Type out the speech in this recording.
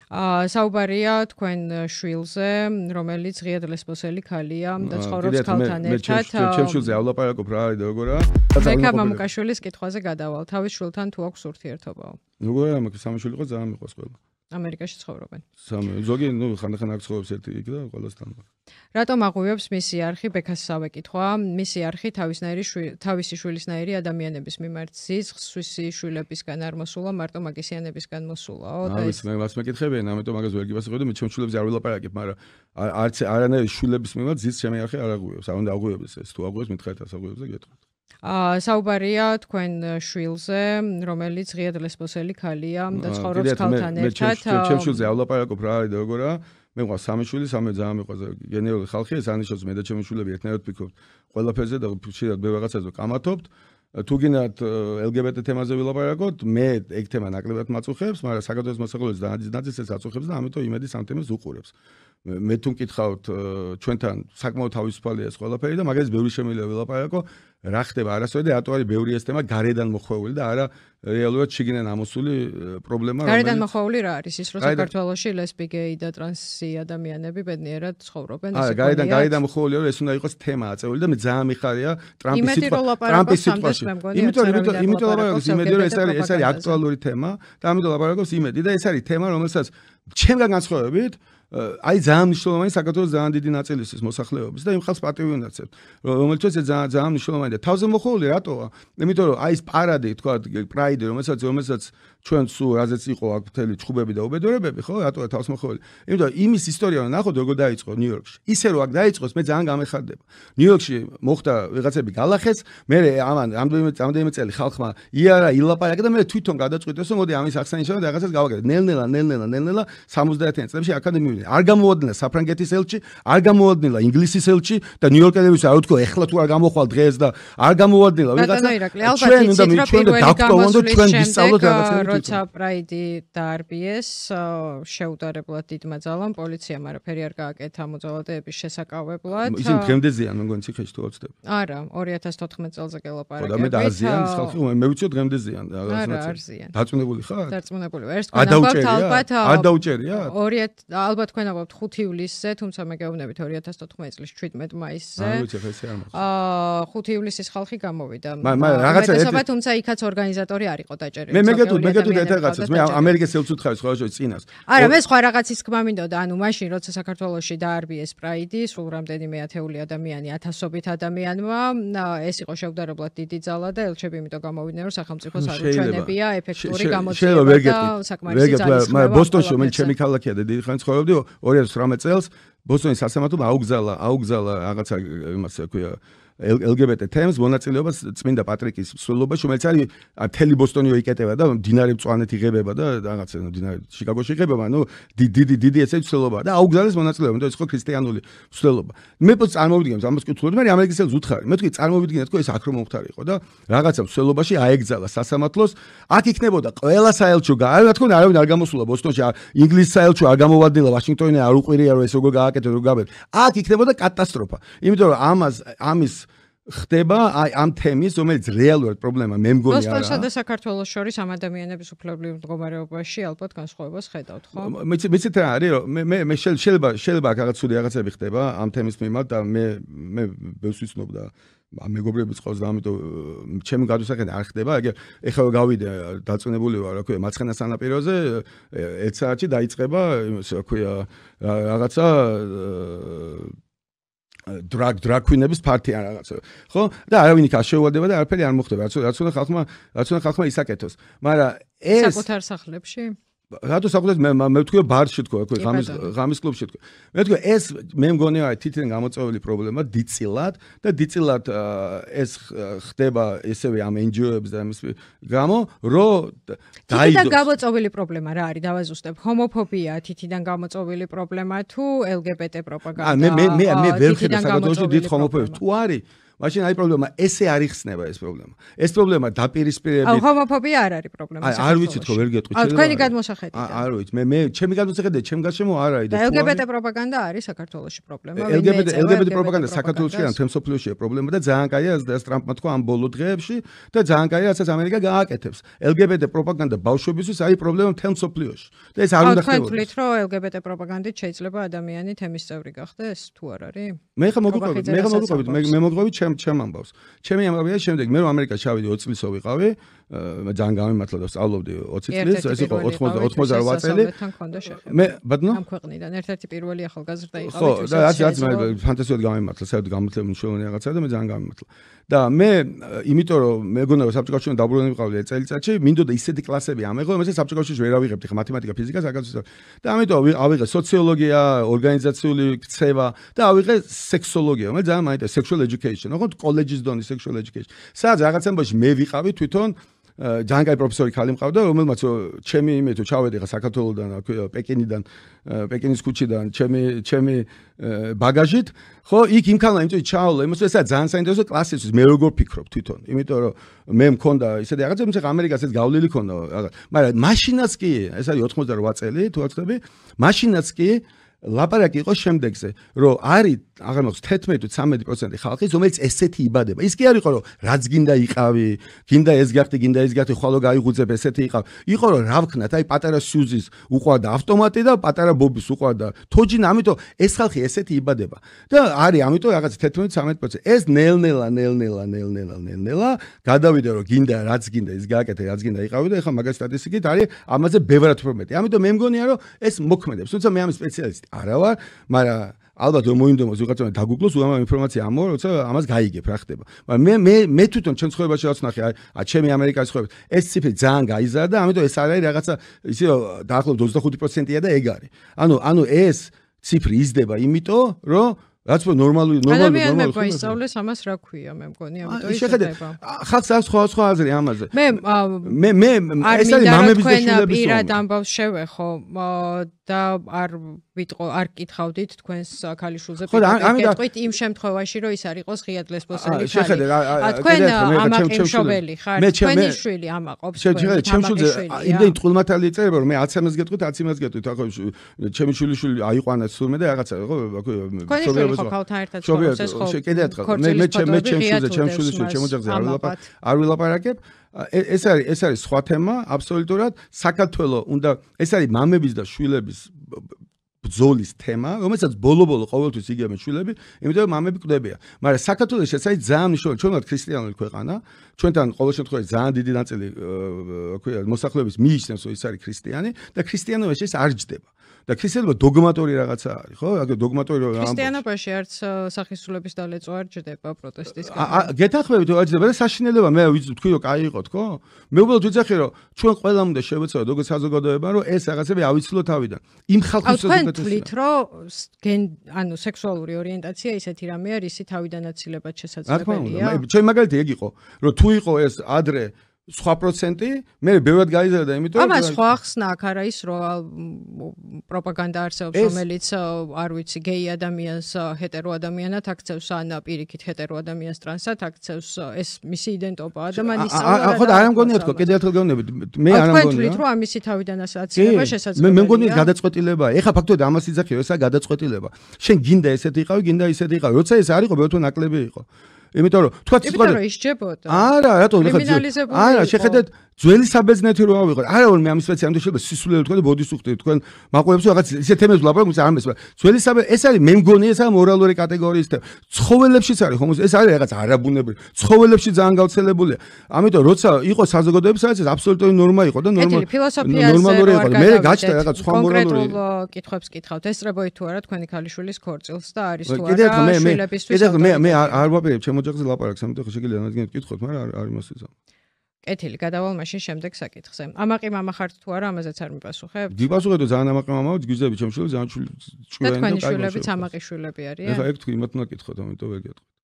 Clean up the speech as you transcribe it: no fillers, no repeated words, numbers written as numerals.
საუბარია თქვენ შვილზე, რომელიც ღია ლესბოსელი ქალია და ცხოვრობს ქალთან ერთად. ჩემ შვილზე ავლაპარაკობ რა არის და როგორა. მეკა მამუკაშვილის კითხვაზე გადავალ. თავის შვილთან თუ აქვს ურთიერთობა? როგორია, მაგრამ სამი შვილი ყო ძალიან მიყვარს ყველა. ამერიკაში ცხოვრობენ. ზოგი, ხანდახან აქ ცხოვრობს ერთი იქ და ყველასთან. რატომ აღვივებს მისი არხი ბექასსავე კითხვა? მისი არხი თავისი შვილისნაირი ადამიანების მიმართ ზიზღს სვისი შვილებისგან არ მოსულა, მარტო მაგისიანებისგან მოსულაო და ეს მე მას მეკითხებიან, ამიტომ მაგას ვერ გიპასუხებ და მე ჩემ შვილებზე არ ვილაპარაკებ, მაგრამ არც არანაირი შვილების მიმართ ზიზღს ჩემი არხი არ აღვივებს. არ უნდა აღვივებს ეს, თუ აღვივებს მითხრეთ ას აღვივებს და გეტყვით. საუბარია თქვენ შვილზე, რომელიც ღია ლესბოსელი ქალია და ცხოვრობს ქალთან ერთად. ჩემ შვილზე ავლაპარაკობ რა არის და როგორა. მე მყავს სამი შვილი, სამი ძალიან მიყვარს გენერალური ხალხი, ეს ანიშნავს მე და ჩემი შვილები ერთნაირად ვფიქრობთ ყველაფერზე და ხშირად მე რაღაცაზე ვკამათობთ. თუ გინდათ LGBT თემაზე ვილაპარაკოთ, მე ეგ თემა ნაკლებად მაწუხებს, მაგრამ საქართველოს მოსახლეობის ნაწილს აწუხებს და ამიტომ იმედი სამ თემას უყურებს. მე თუ მკითხავთ ჩვენთან საკმაოდ თავისუფალია ეს ყველაფერი და მაგალითად ბევრი შემიძლია ვილაპარაკო, რა ხდება არასოდეს რატო არის ბევრი ეს თემა გარედან მოხვეული და არა რეალურად შიგნიდან ამოსული პრობლემა. გარედან მოხვეული რა არის? ის რომ საქართველოში ლესბი, გეი და ტრანსი ადამიანები ბედნიერად ცხოვრობენ ესე კონია. გარედან მოხვეულია რომ ეს უნდა იყოს თემა აწეული და მე ძალიან მიხარია ტრამპის სიტყვაში. იმიტომ ლაპარაკობს იმედი რომ ეს არის აქტუალური თემა და ამიტომ ლაპარაკობს იმედი და ეს არის თემა რომელსაც ჩემგან განსხვავებით აი ძალიან მნიშვნელოვანი საქართველოს ძალიან დიდი ნაწილისთვის მოსახლეობის და იმ ხალხს პატივი უნდა ვცემთ, რომელთაც ძალიან მნიშვნელოვანია და თავზე მოხეული რატოა? იმიტომ რომ აი ეს პარადი, თქვა პრაიდი, რომელსაც ჩვენ სულ რაზეც იყო აქ მთელი ჩხუბები და უბედურებები, ხო, რატოა თავს მოხეული? იმიტომ იმის ისტორია უნდა ნახოთ როგორ დაიწყო ნიუ-იორკში. ისე რომ აქ დაიწყოს, მე ძალიან გამეხარდება. ნიუ-იორკში მოხდა ვიღაცები გალახეს, მე ამან რამდენიმე წელი ხალხმა იარა ილაპარაკა და მე თვითონ გადაწყვიტეს რომ მოდი ამის აღსანიშნავად რაღაცას გავაკეთებ. ნელ-ნელა 70-იან წლებში აკადემია არ გამოვადნენ საფრანგეთის ელჩი, არ გამოვადნენ ინგლისის ელჩი და ნიუ-იორკელებს არ ვთქვა, ეხლა თუ არ გამოხვალ დღეს და არ გამოვადნენ ვიღაცა. ჩვენ უნდა დავკავონ და ჩვენ ვისწავლოთ რაღაცა. როცა პრაიდი დაარბიეს, შეუდარებლად დიდმა ძალამ პოლიციამ არაფერი არ გააკეთა მოძალადეების შესაკავებლად. ისინი დღემდე ზიან, მე მგონი ციხეში თუ ოცდები. არა, 2014 წელზე გელაპარაკებით. და მე და აზიან ხალხი, მე ვიცი დღემდე ზიან. არა, არ ზიან. დაწუნებული ხარ? დაწუნებული. ერთ თქვენ ალბათ არ დაუჭერია? ალბათ თქვენ ალბათ 5 ივლისზე, თუმცა მე გეუბნებით 2014 წლის 17 მაისზე. არ ვიცი ხა ესე არ მოხდა. 5 ივლისის ხალხი გამოვიდა. რაღაცა თუმცა იქაც ორგანიზატორი არ იყო დაჭერილი. მე მეგეთუთ ერთ რაღაცას, მე ამერიკის ელჩს ვთხარი სხვა შოი წინას. არა, მე სხვა რაღაცის თქმა მინდოდა, ანუ მაშინ როცა საქართველოში დაარბიეს პრაიდი, სულ რამდენიმე ათეული ადამიანი, ათასობით ადამიანმა, ეს იყო შეუდარებლად დიდი ძალა და ელჩები იმიტომ გამოვიდნენ, რომ სახელმწიფოს არ უჩვენებია ეფექტური გამოძიება და საკმარისი ძალის ხმევა. ბოსტონში მე ჩემი ქალაქია და დიდი ხანი ცხოვრობდი 2018 წელს ბოსტონის სასამართლომ აუგზალა რაღაცა იმას ქვია LGBT თემს მონაწილეობას წმინდა პატრიკის მსვლელობაში, რომელიც არის მთელი ბოსტონიო იკეტება და მდინარე მწვანეთ იღებება და რაღაცა მდინარე შიკაგოში იღებება, ანუ დიდი ესე მსვლელობა და აუგზალეს მონაწილეობა, იმიტომ ეს ხო ქრისტიანული მსვლელობა. მე პოს წარმოვიდგენთ ამას კითხულობ, მე ამერიკის ელჩს ვუთხარი. მე თქვი წარმოვიდგინეთ, რომ ეს აქ რომ მომხდარიყო და რაღაცა მსვლელობაში აეგზალა სასამართლოს, აქ იქნებოდა ყველა საელჩო რა თქმა უნდა არავინ არ გამოსულა ბოსტონში, ინგლისის საელჩო არ გამოვადილა, ვაშინგტონი არ უყვირია რომ ეს როგორ გააკეთეს, როგორ გაბედ. აქ იქნებოდა კატასტროფა. იმიტომ რომ ამის ხდება აი ამ თემის, რომელიც რეალურად პრობლემა მე მგონი არა. ბოსტონსა და საქართველოს შორის ამ ადამიანების უფლებრივ მდგომარეობაში ალბათ განსხვავებას ხედავთ, ხო? მეცით რა არის, რომ მე შეიძლება რაღაც სული რაღაცები ხდება ამ თემის მიმართ და მე ბევრს ვიცნობ და მეგობრებიც ყავს და ამიტომ ჩემი გადასახადი არ ხდება. ეხლა გავიდე დაწუნებული ვარ, რა ქვია, მარცხენა სანაპიროზე 1 საათში დაიწყება, რა ქვია, რაღაცა დრაგ-კვინების პარტია რაღაცა. ხო? და არავინ იქ არ შეუვადება და არაფერი არ მოხდება. რაც უნდა ხალხმა ისაკეთოს. მაგრამ ეს საკუთარ სახლებში? რატო საკუთარ მე ვთქვი ბარში თქო, რა ქვია, ღამის კლუბში თქო. მე ვთქვი ეს მე მგონი არის თითქმის გამოწვეული პრობლემა დიწილად და დიწილად ეს ხდება ესევე ამ NGO-ებს და ამის გამო, რომ თითიდან გამოწვეული პრობლემა რა არის? დავაზუსტებ. ჰომოფობია თითიდან გამოწვეული პრობლემა თუ LGBT პროპაგანდა? მე ვერ ხედავ საქართველოში დიდ ჰომოფობიას. თუ არის მაშინ აი პრობლემა ესე არ იხსნება ეს პრობლემა. ეს პრობლემა დაპირისპირებით. აუ ჰომოფობია არ არის პრობლემა. არ ვიცი თქო ვერ გეტყვით. თქვენი გადმოსახედიდან. არ ვიცი. მე ჩემი გადმოსახედიდან ჩემ გარშემო არ არის და LGBT პროპაგანდა არის საქართველოში პრობლემა. LGBT პროპაგანდა საქართველოში ან თემ სოფლიოშია პრობლემა და ძალიან კაია ეს ტრამპმა თქვა ამ ბოლო დღეებში და ძალიან კაია რასაც ამერიკა გააკეთებს. LGBT პროპაგანდა ბავშვებისთვის არის პრობლემა თემ სოფლიოში. და ეს არ უნდა ხდებოდეს. თქვენ თვლით რომ LGBT პროპაგანდით შეიძლება ადამიანი თემის წევრი გახდეს თუ არ არის? მე მოგყვებით ჩემ ამბავს. ჩემი ამბავია შემდეგ მე რომ ამერიკაში ჩავიდი 20 წლის ვიყავი, ძალიან გამიმართლა და სწავლობდი 20 წლის, ეს იყო 88 წელი. მე ბატონო ამ ქვეყნიდან ერთ-ერთი პირველი ახალგაზრდა იყავით. ხო, და რაც მე ფანტასტიკად გამიმართლა, საერთოდ გამართლებული მნიშვნელოვანი რაღაცა და მე ძალიან გამიმართლა. და მე იმიტომ რომ მეგონა რომ საბჭოებში დაბრუნებული ვიყავი ეს წელიწადში, მინდოდა ისეთი კლასები ამეღო, რომელსაც საბჭოებში ვერ ავიღებდი, ხა მათემატიკა, ფიზიკა, საკაცო. და ამიტომ ავიღე სოციოლოგია, ორგანიზაციული ქცევა და ავიღე სექსოლოგია. მე ძალიან მაინტერესა sexual education, ოღონდ კოლეჯის დონის sexual education. სადაც რაღაც ამბავში მე ვიყავი თვითონ ძალიან კაი პროფესორი ხალი მყავდა, რომელმაც ჩემი იმეთო ჩავედი ხა საქართველოსდან, პეკინიდან, პეკინის ქუჩიდან, ჩემი ბაგაჟით, ხო, იქ იმქანა იმიტომ ჩავალა, იმას ესა ძალიან საინტერესო კლასისთვის, მე როგორ ფიქრობ თვითონ, იმიტომ რომ მე მქონდა ისეთი რაღაცა, მე ამერიკას ეს გავლილი ქონდა რაღაც, მაგრამ მაშინაც კი, ეს არის 88 წელი, თუ არ ვცდები, მაშინაც კი ლაპარაკი იყო შემდეგზე, რომ არის აღარ მოგს 11-13% ხალხის, რომელიც ესეთი იბადება. ის კი არ იყო, რომ რაც გინდა იყავი, გინდა ეს გახდი, გინდა ეს გახდი, ხოლო გაიღუძებ, ესეთი იყავ. იყო, რომ რა ვქნათ, აი პატარა სიუზის უყვარდა ავტომატი და პატარა ბობის უყვარდა თოჯინა, ამიტომ ეს ხალხი ესეთი იბადება. და არის, ამიტომ რაღაც 11-13%. ეს ნელ-ნელა გადავიდა, რომ გინდა, რაც გინდა, ის გააკეთე, რაც გინდა იყავი და ეხლა მაგას სტატისტიკით არის ამაზე ბევრად უფრო მეტი. ამიტომ მე მგონია, რომ ეს მოქმედებს. თუმცა მე ამის სპეციალისტი არა ვარ, მაგრამ ალბათ რომ მოინდომოს ვიღაცა დაგუგლოს უამრავ ინფორმაცია ამოვა, როცა ამას გაიგებ რა ხდება. მაგრამ მე თვითონ ჩემ ცხოვრებაში რაც ნახე, ჩემი ამერიკაში ცხოვრება, ეს ციფრი ძალიან გაიზარდა და ამიტომ ეს არის რაღაცა ისე დაახლოებით 25%-ია და ეგ არის. ანუ ეს ციფრი იზრდება იმიტომ, რომ რაც ნორმალური ადამიანებმა ისწავლეს ამას რა ქვია, მე მგონი, ამიტომ ისწავლება. ხალხს აქვს სხვა აზრი ამაზე. მე ეს არის მამების და შვილების პირად ამბავს შევეხო და არ კითხავდით თქვენს ქალიშვილზე გეტყვით იმ შემთხვევაში რომ ის არ იყოს ღიად ლესბოსელი ხალი. თქვენ ამაყი მშობელი ხარ, თქვენი შვილი ამაყობს. ჩემ შვილზე იმდენი ტყულმათალი წერება რომ მე 10 ამას გეტყვით, 10 იმას გეტყვით. ახლა ჩემი შვილი აიყვანეს თურმე და რაღაცა ხო ხო ქალთან ერთად ცხოვრობს ეს ხო კიდე ერთხელ მე ჩემ შვილზე ჩემ ოჯახზე არ ვილაპარაკებ. ეს არის სხვა თემა აბსოლუტურად. საქართველოს უნდა ეს არის მამების და შვილების ბრძოლის თემა, რომელსაც ბოლო-ბოლო ყოველთვის იგებენ შვილები, იმიტომ რომ მამები კვდებიან. მაგრამ საქართველოს ეს არის ძალიან მნიშვნელოვანი, ჩვენ ვართ ქრისტიანული ქვეყანა, ჩვენთან ყოველ შემთხვევაში ძალიან დიდი ნაწილი მოსახლეობის მიიჩნევს, რომ ის არის ქრისტიანი და ქრისტიანობაში ეს არ ჯდება. და ქრისტიანობა დოგმატური რაღაცა არის, ხო? აგ დოგმატური რა ამბობს. ქრისტიანობაში არც სახისრულების დალეწვა არ ჯდება პროტესტის გამო. გეთანხმებით რომ არ ჯდება და საშინელება მე ვთქვი რომ კაი იყოთ, ხო? მე უბრალოდ ვიძახი რომ ჩვენ ყველამ უნდა შევეცადოთ როგორც საზოგადოება რომ ეს რაღაცები ავიცილოთ თავიდან. იმ ხალხის თქვენ თვლით რომ ანუ სექსუალური ორიენტაცია ისეთი რამე არის, ისი თავიდან აცილება შესაძლებელია? ჩვენ მაგალითად ეგ იყო, რომ თუ იყო ეს ადრე სხვა პროცენტი, მე ბევრად გაიზარდა, იმიტომ რომ ამას სხვა ხსნა აქ არა ის რომ პროპაგანდა არსებობს, რომელიც არ ვიცი, გეი ადამიანს ჰეტერო ადამიანად აქცევს, ან პირიქით ჰეტერო ადამიანს ტრანსად აქცევს, ეს მისი იდენტობაა და მან ისწავლა. ხო და არ ამგონია თქო, კიდე ერთხელ გეუბნებით, მე არ ამგონია. თქვენ თვლით რომ ამისი თავიდან აცილება შესაძლებელია? მე მგონია გადაწყვეტილებაა. ეხლა ფაქტობრივად ამას იძახიო, ესა გადაწყვეტილება. შენ გინდა ესეთი იყავი, გინდა ისეთი იყავი. როცა ეს არ იყო, ბევრ ნაკლები იყო. იმიტომ რომ თქვა სიტყვაზე ისჯებოდა. არა, რატო არა, შეხედეთ ძველი საბერძნეთი რო ავიღოთ. არა, მე ამის სპეციალისტი შეიძლება სისულელე თქვა და ბოდიშს უხდით. თქვენ მაყურებს რაღაც ისე თემებს ვლაპარაკობთ, არ მესმა. ძველი ეს არის მე მგონია ეს არის მორალური კატეგორიის თემა. ცხოველებშიც არის ხომ ეს არის რაღაც არაბუნებრივი. ცხოველებში ძალიან გავრცელებულია. ამიტომ როცა იყო საზოგადოების სადაც ეს აბსოლუტური ნორმა იყო და ნორმალური იყო. მე გაჩნდა რაღაც სხვა მორალური კითხვებს კითხავთ. ესწრებოით თუ არა თქვენი ქალიშვილის ქორწილს და არის თუ არა შვილებისთვის. კიდევ მე არ ვაპირებ ჩემ ოჯახზე ლაპარაკს, ამიტომ შეგიძლია ნადგინად კითხოთ, მაგრამ არ იმასეა. კეთილი, გადავალ მაშინ შემდეგ საკითხზე. ამაყი მამა ხართ თუ არა, ამაზეც არ მიპასუხებთ? გიპასუხებთ, ძალიან ამაყი მამაა, გიზდები ჩემ შვილებს, ძალიან ჭკვიანი და კაი. და თქვენი შვილებიც ამაყი შვილები არიან? ეხლა ეგ თქვი, იმათ უნდა კითხოთ, ამიტომ ვერ გეტყვით.